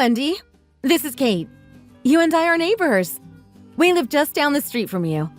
Wendy. This is Kate. You and I are neighbors. We live just down the street from you.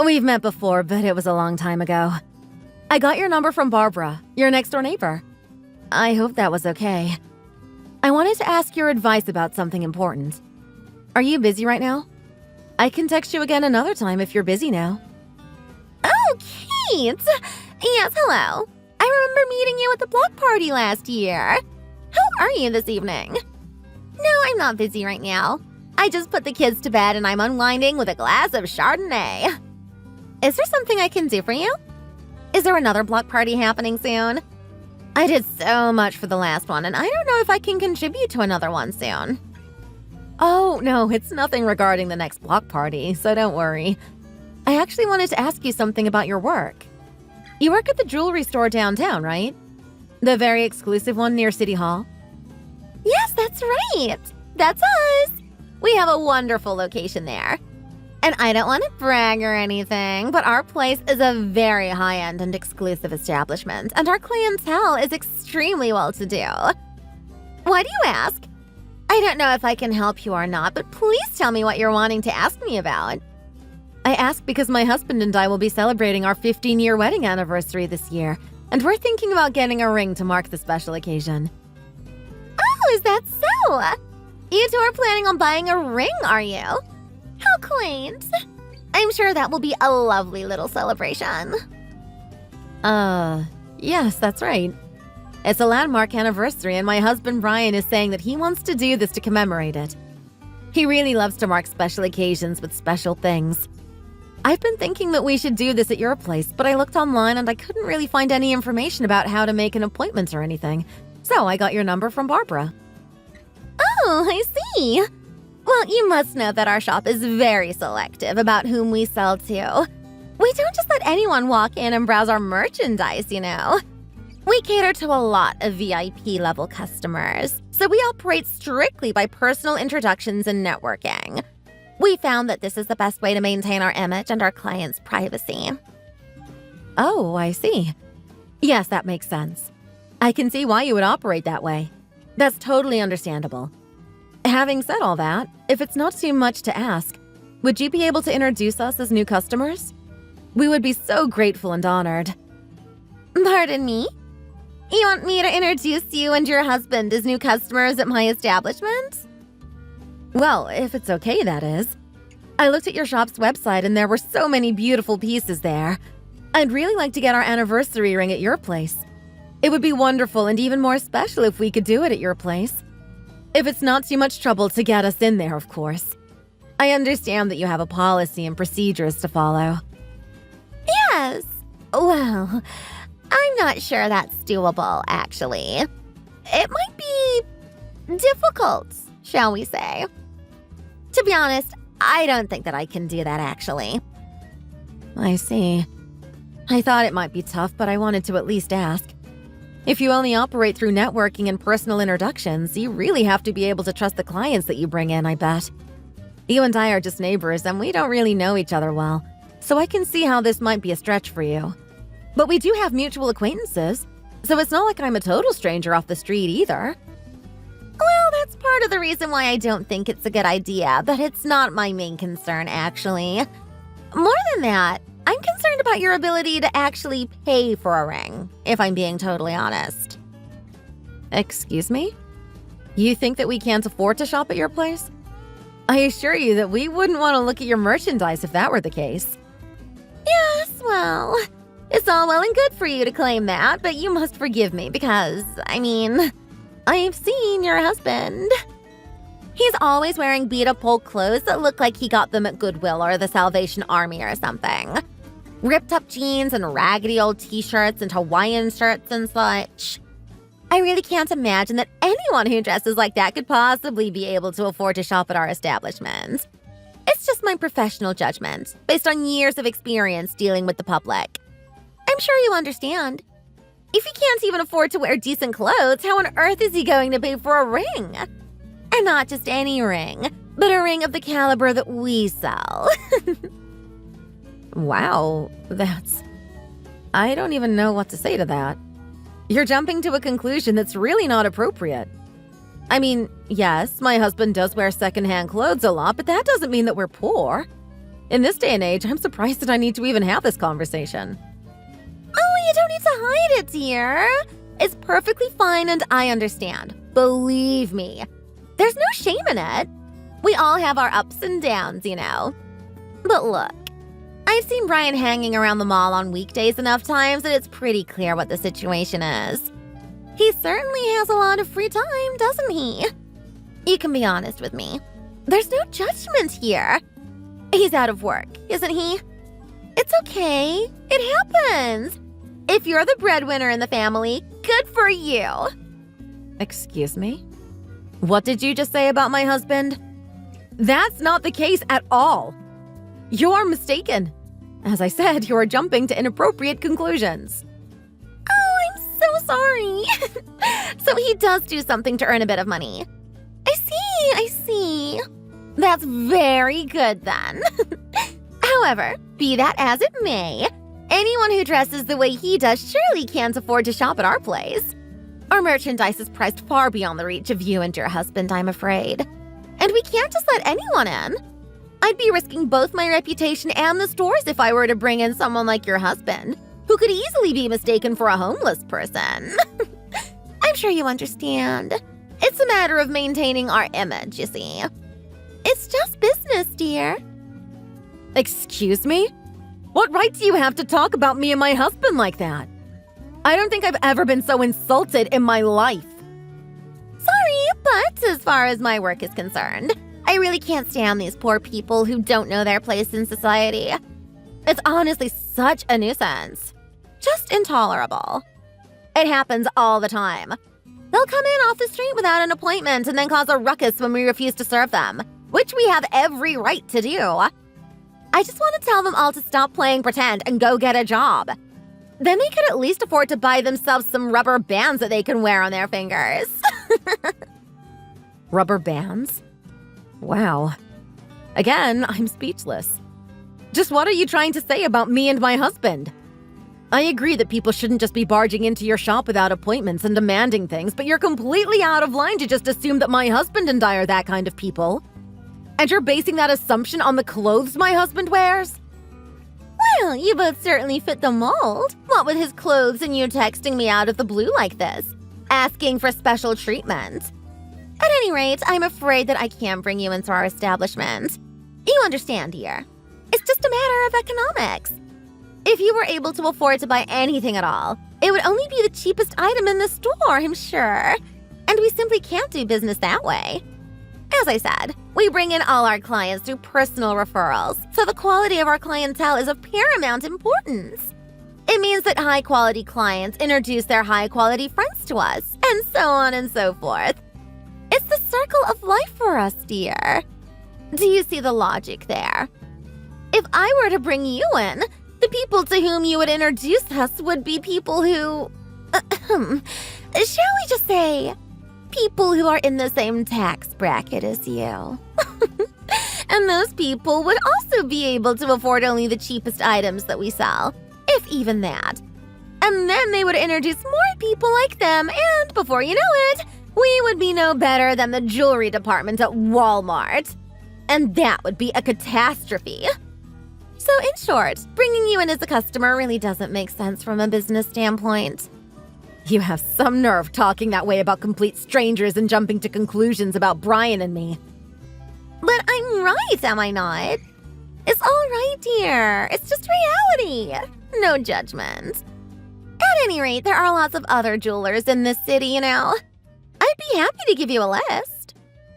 We've met before, but it was a long time ago. I got your number from Barbara, your next-door neighbor. I hope that was okay. I wanted to ask your advice about something important. Are you busy right now? I can text you again another time if you're busy now. Oh, Kate! Yes, hello. I remember meeting you at the block party last year. How are you this evening? No, I'm not busy right now. I just put the kids to bed and I'm unwinding with a glass of Chardonnay. Is there something I can do for you? Is there another block party happening soon? I did so much for the last one and I don't know if I can contribute to another one soon. Oh, no, it's nothing regarding the next block party, so don't worry. I actually wanted to ask you something about your work. You work at the jewelry store downtown, right? The very exclusive one near City Hall? Yes, that's right. That's us. We have a wonderful location there. And I don't want to brag or anything, but our place is a very high-end and exclusive establishment, and our clientele is extremely well-to-do. Why do you ask? I don't know if I can help you or not, but please tell me what you're wanting to ask me about. I ask because my husband and I will be celebrating our 15-year wedding anniversary this year, and we're thinking about getting a ring to mark the special occasion. Oh, is that so? You two are planning on buying a ring, are you? How quaint. I'm sure that will be a lovely little celebration. Yes, that's right. It's a landmark anniversary, and my husband Brian is saying that he wants to do this to commemorate it. He really loves to mark special occasions with special things. I've been thinking that we should do this at your place, but I looked online and I couldn't really find any information about how to make an appointment or anything. So I got your number from Barbara. Oh, I see. Well, you must know that our shop is very selective about whom we sell to. We don't just let anyone walk in and browse our merchandise, you know. We cater to a lot of VIP-level customers, so we operate strictly by personal introductions and networking. We found that this is the best way to maintain our image and our clients' privacy. Oh, I see. Yes, that makes sense. I can see why you would operate that way. That's totally understandable. Having said all that, if it's not too much to ask, would you be able to introduce us as new customers? We would be so grateful and honored. Pardon me? You want me to introduce you and your husband as new customers at my establishment? Well, if it's okay, that is. I looked at your shop's website and there were so many beautiful pieces there. I'd really like to get our anniversary ring at your place. It would be wonderful and even more special if we could do it at your place. If it's not too much trouble to get us in there, of course. I understand that you have a policy and procedures to follow. Yes. Well, I'm not sure that's doable, actually. It might be difficult, shall we say. To be honest, I don't think that I can do that, actually. I see. I thought it might be tough, but I wanted to at least ask. If you only operate through networking and personal introductions, you really have to be able to trust the clients that you bring in, I bet. You and I are just neighbors, and we don't really know each other well, so I can see how this might be a stretch for you. But we do have mutual acquaintances, so it's not like I'm a total stranger off the street either. Well, that's part of the reason why I don't think it's a good idea, but it's not my main concern, actually. More than that, I'm concerned about your ability to actually pay for a ring, if I'm being totally honest. Excuse me? You think that we can't afford to shop at your place? I assure you that we wouldn't want to look at your merchandise if that were the case. Yes, well, it's all well and good for you to claim that, but you must forgive me because, I've seen your husband. He's always wearing beat-up old clothes that look like he got them at Goodwill or the Salvation Army or something. Ripped-up jeans and raggedy old t-shirts and Hawaiian shirts and such. I really can't imagine that anyone who dresses like that could possibly be able to afford to shop at our establishment. It's just my professional judgment, based on years of experience dealing with the public. I'm sure you understand. If he can't even afford to wear decent clothes, how on earth is he going to pay for a ring? And not just any ring, but a ring of the caliber that we sell. Wow, I don't even know what to say to that. You're jumping to a conclusion that's really not appropriate. I mean, yes, my husband does wear secondhand clothes a lot, but that doesn't mean that we're poor. In this day and age, I'm surprised that I need to even have this conversation. Oh, you don't need to hide it, dear. It's perfectly fine and I understand. Believe me. There's no shame in it. We all have our ups and downs, you know. But look, I've seen Brian hanging around the mall on weekdays enough times that it's pretty clear what the situation is. He certainly has a lot of free time, doesn't he? You can be honest with me. There's no judgment here. He's out of work, isn't he? It's okay. It happens. If you're the breadwinner in the family, good for you. Excuse me? What did you just say about my husband? That's not the case at all. You're mistaken. As I said, you're jumping to inappropriate conclusions. Oh, I'm so sorry. So he does do something to earn a bit of money. I see. That's very good then. However, be that as it may, anyone who dresses the way he does surely can't afford to shop at our place. Our merchandise is priced far beyond the reach of you and your husband, I'm afraid. And we can't just let anyone in. I'd be risking both my reputation and the stores if I were to bring in someone like your husband, who could easily be mistaken for a homeless person. I'm sure you understand. It's a matter of maintaining our image, you see. It's just business, dear. Excuse me? What right do you have to talk about me and my husband like that? I don't think I've ever been so insulted in my life. Sorry, but as far as my work is concerned, I really can't stand these poor people who don't know their place in society. It's honestly such a nuisance. Just intolerable. It happens all the time. They'll come in off the street without an appointment and then cause a ruckus when we refuse to serve them, which we have every right to do. I just want to tell them all to stop playing pretend and go get a job. Then they could at least afford to buy themselves some rubber bands that they can wear on their fingers. Rubber bands? Wow. Again, I'm speechless. Just what are you trying to say about me and my husband? I agree that people shouldn't just be barging into your shop without appointments and demanding things, but you're completely out of line to just assume that my husband and I are that kind of people. And you're basing that assumption on the clothes my husband wears? Well, you both certainly fit the mold. What with his clothes and you texting me out of the blue like this, asking for special treatment. At any rate, I'm afraid that I can't bring you into our establishment. You understand, dear. It's just a matter of economics. If you were able to afford to buy anything at all, it would only be the cheapest item in the store, I'm sure. And we simply can't do business that way. As I said, we bring in all our clients through personal referrals, so the quality of our clientele is of paramount importance. It means that high-quality clients introduce their high-quality friends to us, and so on and so forth. It's the circle of life for us, dear. Do you see the logic there? If I were to bring you in, the people to whom you would introduce us would be people who… shall we just say… people who are in the same tax bracket as you. And those people would also be able to afford only the cheapest items that we sell, if even that. And then they would introduce more people like them, and before you know it, we would be no better than the jewelry department at Walmart. And that would be a catastrophe. So in short, bringing you in as a customer really doesn't make sense from a business standpoint. You have some nerve talking that way about complete strangers and jumping to conclusions about Brian and me. But I'm right, am I not? It's all right, dear. It's just reality. No judgment. At any rate, there are lots of other jewelers in this city, you know. I'd be happy to give you a list.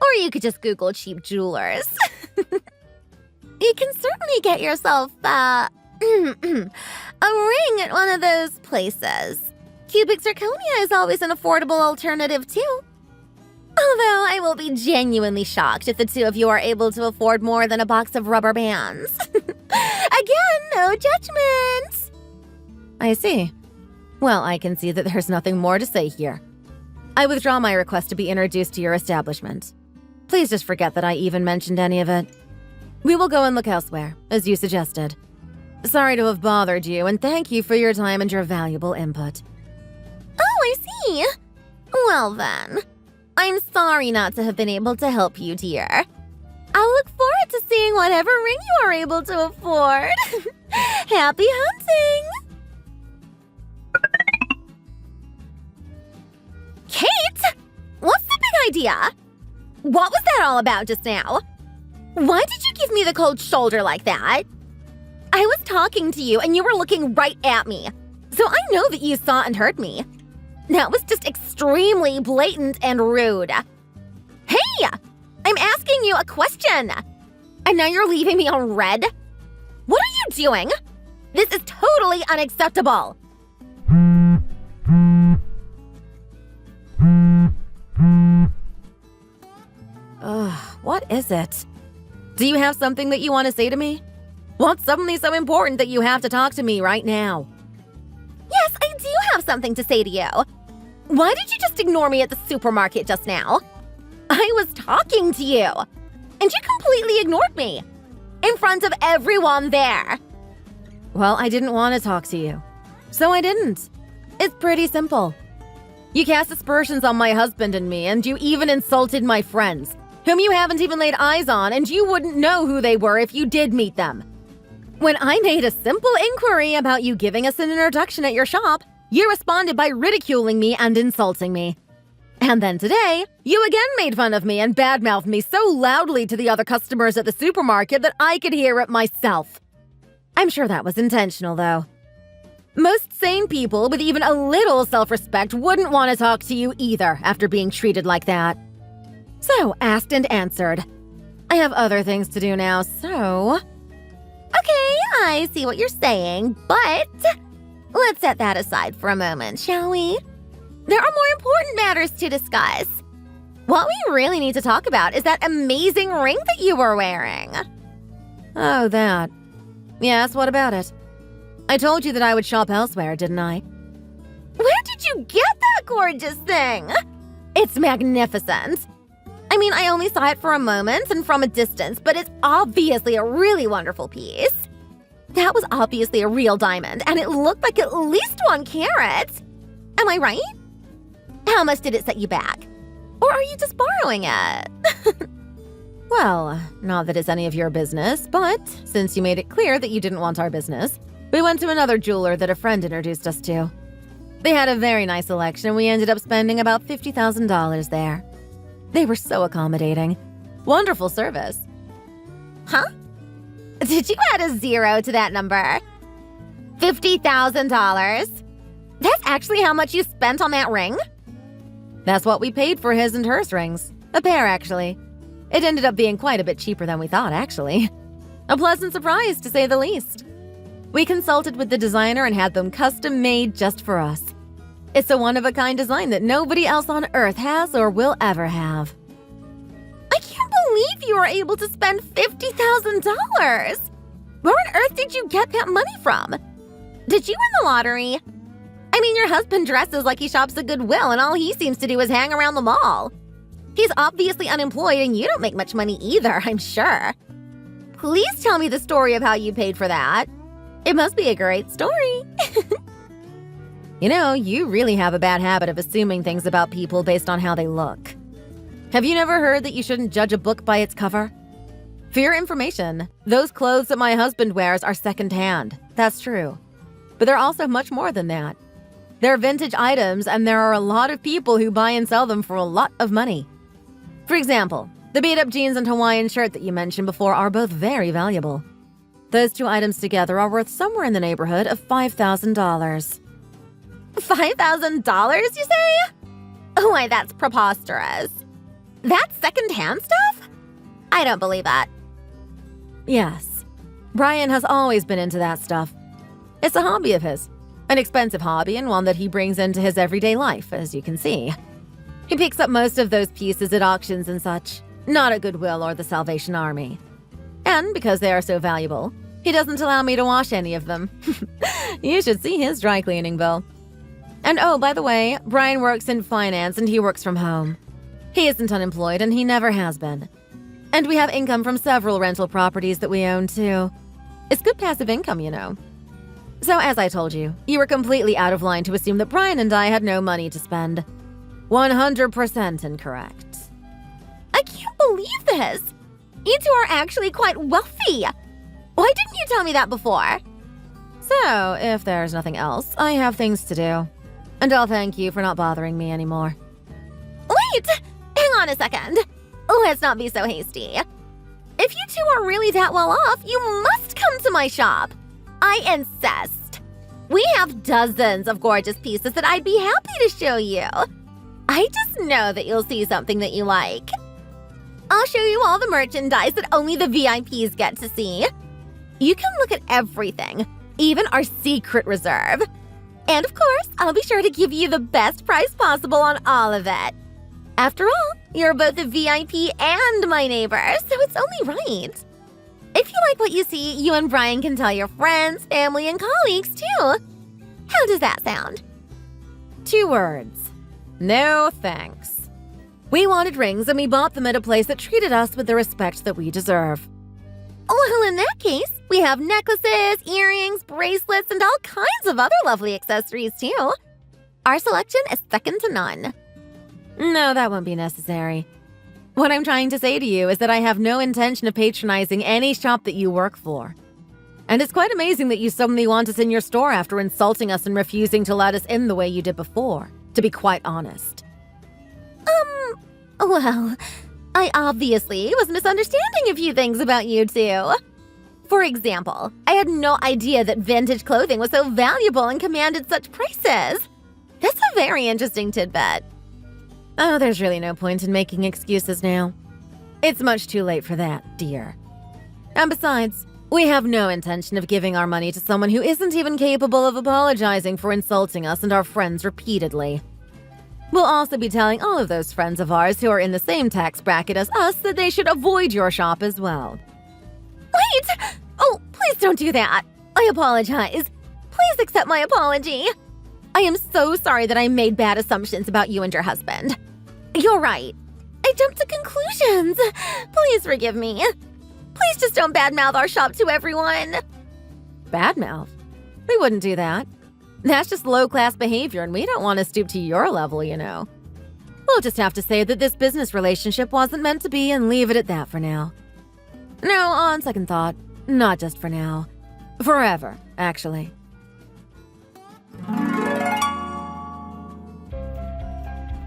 Or you could just Google cheap jewelers. You can certainly get yourself, a ring at one of those places. Cubic zirconia is always an affordable alternative, too. Although I will be genuinely shocked if the two of you are able to afford more than a box of rubber bands. Again, no judgment. I see. Well, I can see that there's nothing more to say here. I withdraw my request to be introduced to your establishment. Please just forget that I even mentioned any of it. We will go and look elsewhere, as you suggested. Sorry to have bothered you, and thank you for your time and your valuable input. Oh, I see. Well then, I'm sorry not to have been able to help you, dear. I'll look forward to seeing whatever ring you are able to afford. Happy hunting! Kate! What's the big idea? What was that all about just now? Why did you give me the cold shoulder like that? I was talking to you and you were looking right at me, so I know that you saw and heard me. That was just extremely blatant and rude. Hey! I'm asking you a question! And now you're leaving me on red? What are you doing? This is totally unacceptable! What is it? Do you have something that you want to say to me? What's suddenly so important that you have to talk to me right now? Yes, I do have something to say to you. Why did you just ignore me at the supermarket just now? I was talking to you, and you completely ignored me in front of everyone there. Well, I didn't want to talk to you, so I didn't. It's pretty simple. You cast aspersions on my husband and me, and you even insulted my friends, whom you haven't even laid eyes on, and you wouldn't know who they were if you did meet them. When I made a simple inquiry about you giving us an introduction at your shop, you responded by ridiculing me and insulting me. And then today, you again made fun of me and badmouthed me so loudly to the other customers at the supermarket that I could hear it myself. I'm sure that was intentional, though. Most sane people with even a little self-respect wouldn't want to talk to you either after being treated like that. So, asked and answered. I have other things to do now, so... Okay, I see what you're saying, but let's set that aside for a moment, shall we? There are more important matters to discuss. What we really need to talk about is that amazing ring that you were wearing. Oh, that. Yes, what about it? I told you that I would shop elsewhere, didn't I? Where did you get that gorgeous thing? It's magnificent. I mean, I only saw it for a moment and from a distance, but it's obviously a really wonderful piece. That was obviously a real diamond, and it looked like at least 1 carat. Am I right? How much did it set you back? Or are you just borrowing it? Well, not that it's any of your business, but since you made it clear that you didn't want our business, we went to another jeweler that a friend introduced us to. They had a very nice selection, and we ended up spending about $50,000 there. They were so accommodating. Wonderful service. Huh? Did you add a 0 to that number? $50,000? That's actually how much you spent on that ring? That's what we paid for his and hers rings. A pair, actually. It ended up being quite a bit cheaper than we thought, actually. A pleasant surprise, to say the least. We consulted with the designer and had them custom-made just for us. It's a one-of-a-kind design that nobody else on Earth has or will ever have. I can't believe you were able to spend $50,000! Where on earth did you get that money from? Did you win the lottery? I mean, your husband dresses like he shops at Goodwill and all he seems to do is hang around the mall. He's obviously unemployed and you don't make much money either, I'm sure. Please tell me the story of how you paid for that. It must be a great story. You know, you really have a bad habit of assuming things about people based on how they look. Have you never heard that you shouldn't judge a book by its cover? For your information, those clothes that my husband wears are secondhand. That's true. But they're also much more than that. They're vintage items, and there are a lot of people who buy and sell them for a lot of money. For example, the beat-up jeans and Hawaiian shirt that you mentioned before are both very valuable. Those 2 items together are worth somewhere in the neighborhood of $5,000. $5,000, you say? Why, that's preposterous. That's secondhand stuff? I don't believe that. Yes. Brian has always been into that stuff. It's a hobby of his. An expensive hobby and one that he brings into his everyday life, as you can see. He picks up most of those pieces at auctions and such, not at Goodwill or the Salvation Army. And because they are so valuable, he doesn't allow me to wash any of them. You should see his dry cleaning bill. And oh, by the way, Brian works in finance and he works from home. He isn't unemployed and he never has been. And we have income from several rental properties that we own too. It's good passive income, you know. So as I told you, you were completely out of line to assume that Brian and I had no money to spend. 100% incorrect. I can't believe this! You two are actually quite wealthy! Why didn't you tell me that before? So, if there's nothing else, I have things to do. And I'll thank you for not bothering me anymore. Wait! Hang on a second. Let's not be so hasty. If you two are really that well off, you must come to my shop. I insist. We have dozens of gorgeous pieces that I'd be happy to show you. I just know that you'll see something that you like. I'll show you all the merchandise that only the VIPs get to see. You can look at everything, even our secret reserve. And of course, I'll be sure to give you the best price possible on all of it. After all, you're both a VIP and my neighbor, so it's only right. If you like what you see, you and Brian can tell your friends, family, and colleagues too. How does that sound? 2 words. No thanks. We wanted rings and we bought them at a place that treated us with the respect that we deserve. Well, in that case, we have necklaces, earrings, bracelets, and all kinds of other lovely accessories too. Our selection is second to none. No, that won't be necessary. What I'm trying to say to you is that I have no intention of patronizing any shop that you work for. And it's quite amazing that you suddenly want us in your store after insulting us and refusing to let us in the way you did before, to be quite honest. Well, I obviously was misunderstanding a few things about you two. For example, I had no idea that vintage clothing was so valuable and commanded such prices. That's a very interesting tidbit. Oh, there's really no point in making excuses now. It's much too late for that, dear. And besides, we have no intention of giving our money to someone who isn't even capable of apologizing for insulting us and our friends repeatedly. We'll also be telling all of those friends of ours who are in the same tax bracket as us that they should avoid your shop as well. Wait! Oh, please don't do that. I apologize. Please accept my apology. I am so sorry that I made bad assumptions about you and your husband. You're right. I jumped to conclusions. Please forgive me. Please just don't badmouth our shop to everyone. Badmouth? We wouldn't do that. That's just low-class behavior, and we don't want to stoop to your level, you know. We'll just have to say that this business relationship wasn't meant to be and leave it at that for now. No, on second thought, not just for now. Forever, actually.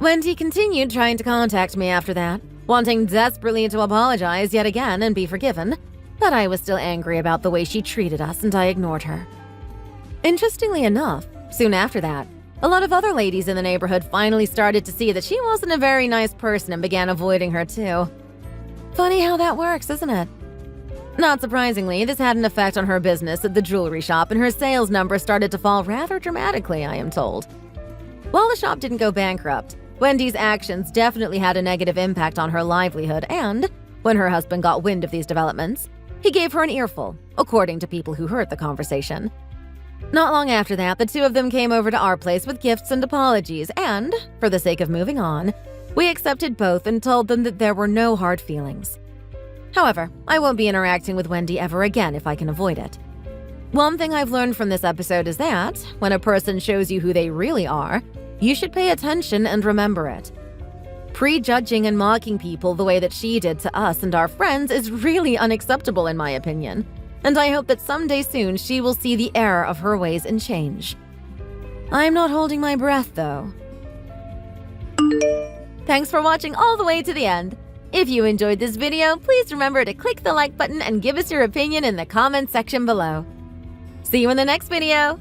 Wendy continued trying to contact me after that, wanting desperately to apologize yet again and be forgiven, but I was still angry about the way she treated us and I ignored her. Interestingly enough, soon after that, a lot of other ladies in the neighborhood finally started to see that she wasn't a very nice person and began avoiding her too. Funny how that works, isn't it? Not surprisingly, this had an effect on her business at the jewelry shop and her sales numbers started to fall rather dramatically, I am told. While the shop didn't go bankrupt, Wendy's actions definitely had a negative impact on her livelihood and, when her husband got wind of these developments, he gave her an earful, according to people who heard the conversation. Not long after that, the two of them came over to our place with gifts and apologies and, for the sake of moving on, we accepted both and told them that there were no hard feelings. However, I won't be interacting with Wendy ever again if I can avoid it. One thing I've learned from this episode is that, when a person shows you who they really are, you should pay attention and remember it. Prejudging and mocking people the way that she did to us and our friends is really unacceptable in my opinion, and I hope that someday soon she will see the error of her ways and change. I'm not holding my breath, though. Thanks for watching all the way to the end. If you enjoyed this video, please remember to click the like button and give us your opinion in the comments section below. See you in the next video!